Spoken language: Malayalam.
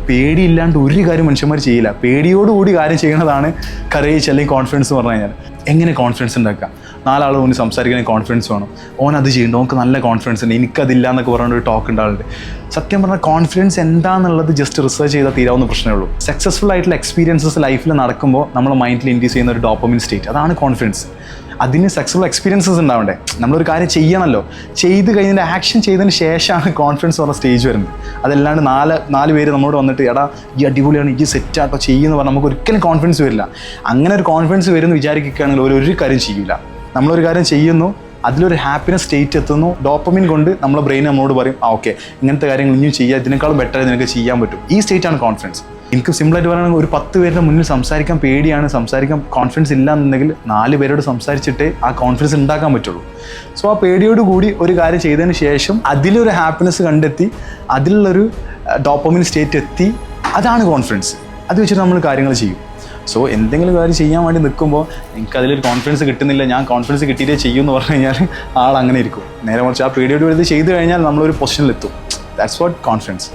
പേടിയില്ലാണ്ട് ഒരു കാര്യം മനുഷ്യന്മാർ ചെയ്യില്ല. പേടിയോടുകൂടി കാര്യം ചെയ്യുന്നതാണ് കറേജ് അല്ലെങ്കിൽ കോൺഫിഡൻസ് എന്ന് പറഞ്ഞു കഴിഞ്ഞാൽ. എങ്ങനെ കോൺഫിഡൻസ് ഉണ്ടാക്കുക? 4 ആൾ മുന്നിൽ സംസാരിക്കാൻ കോൺഫിഡൻസ് വേണം. ഓനത് ചെയ്യുന്നുണ്ട്, ഓനക്ക് നല്ല കോൺഫിഡൻസ് ഉണ്ട്, എനിക്കതില്ല എന്നൊക്കെ പറഞ്ഞൊരു ടോക്ക് ഉണ്ടാവുന്നുണ്ട്. സത്യം പറഞ്ഞാൽ കോൺഫിഡൻസ് എന്താണെന്നുള്ളത് ജസ്റ്റ് റിസർച്ച് ചെയ്താൽ തീരാവുന്ന പ്രശ്നമേ ഉള്ളൂ. സക്സസ്ഫുൾ ആയിട്ടുള്ള എക്സ്പീരിയൻസസ് ലൈഫിൽ നടക്കുമ്പോൾ നമ്മൾ മൈൻഡിൽ ഇൻഡ്യൂസ് ചെയ്യുന്ന ഒരു ഡോപ്പമിൻ സ്റ്റേറ്റ്, അതാണ് കോൺഫിഡൻസ്. അതിന് സക്സസ്ഫുൾ എക്സ്പീരിയൻസസ് ഉണ്ടാവണ്ടേ? നമ്മളൊരു കാര്യം ചെയ്യണമല്ലോ, ചെയ്ത് കഴിഞ്ഞതിൻ്റെ ആക്ഷൻ ചെയ്തതിന് ശേഷമാണ് കോൺഫിഡൻസ് പറഞ്ഞ സ്റ്റേജ് വരുന്നത്. അതല്ലാണ്ട് നാല് പേര് നമ്മളോട് വന്നിട്ട് എടാ ഈ അടിപൊളിയാണ്, ഈ സെറ്റാട്ടോ ചെയ്യുമെന്ന് പറഞ്ഞാൽ നമുക്ക് ഒരിക്കലും കോൺഫിഡൻസ് വരില്ല. അങ്ങനെ ഒരു കോൺഫിഡൻസ് വരുമെന്ന് വിചാരിക്കുകയാണെങ്കിൽ ഒരു കാര്യം ചെയ്യില്ല. നമ്മളൊരു കാര്യം ചെയ്യുന്നു, അതിലൊരു ഹാപ്പിനെസ് സ്റ്റേറ്റ് എത്തുന്നു, ഡോപ്പമിൻ കൊണ്ട് നമ്മളെ ബ്രെയിൻ നമ്മളോട് പറയും ഓക്കെ ഇങ്ങനത്തെ കാര്യങ്ങൾ ഇനിയും ചെയ്യുക, ഇതിനേക്കാളും ബെറ്റർ നിനക്ക് ചെയ്യാൻ പറ്റും. ഈ സ്റ്റേറ്റാണ് കോൺഫിഡൻസ്. എനിക്ക് സിമ്പിളായിട്ട് പറയുകയാണെങ്കിൽ ഒരു 10 പേരുടെ മുന്നിൽ സംസാരിക്കാൻ പേടിയാണ്, സംസാരിക്കാൻ കോൺഫിഡൻസ് ഇല്ല എന്നുണ്ടെങ്കിൽ 4 പേരോട് സംസാരിച്ചിട്ടേ ആ കോൺഫിഡൻസ് ഉണ്ടാക്കാൻ പറ്റുള്ളൂ. സോ ആ പേടിയോട് കൂടി ഒരു കാര്യം ചെയ്തതിന് ശേഷം അതിലൊരു ഹാപ്പിനെസ് കണ്ടെത്തി അതിലുള്ളൊരു ഡോപ്പമിൻ സ്റ്റേറ്റ് എത്തി, അതാണ് കോൺഫിഡൻസ്. അത് വെച്ചിട്ട് നമ്മൾ കാര്യങ്ങൾ ചെയ്യും. സോ എന്തെങ്കിലും കാര്യം ചെയ്യാൻ വേണ്ടി നിൽക്കുമ്പോൾ എനിക്ക് അതിലൊരു കോൺഫിഡൻസ് കിട്ടുന്നില്ല, ഞാൻ കോൺഫിഡൻസ് കിട്ടിയിട്ടേ ചെയ്യുമെന്ന് പറഞ്ഞു കഴിഞ്ഞാൽ ആൾ അങ്ങനെ ഇരിക്കും. നേരെ മറിച്ച് ആ പേടിയോട് കൂടി ചെയ്ത് കഴിഞ്ഞാൽ നമ്മളൊരു പൊസിഷനിലെത്തും. That's what confidence.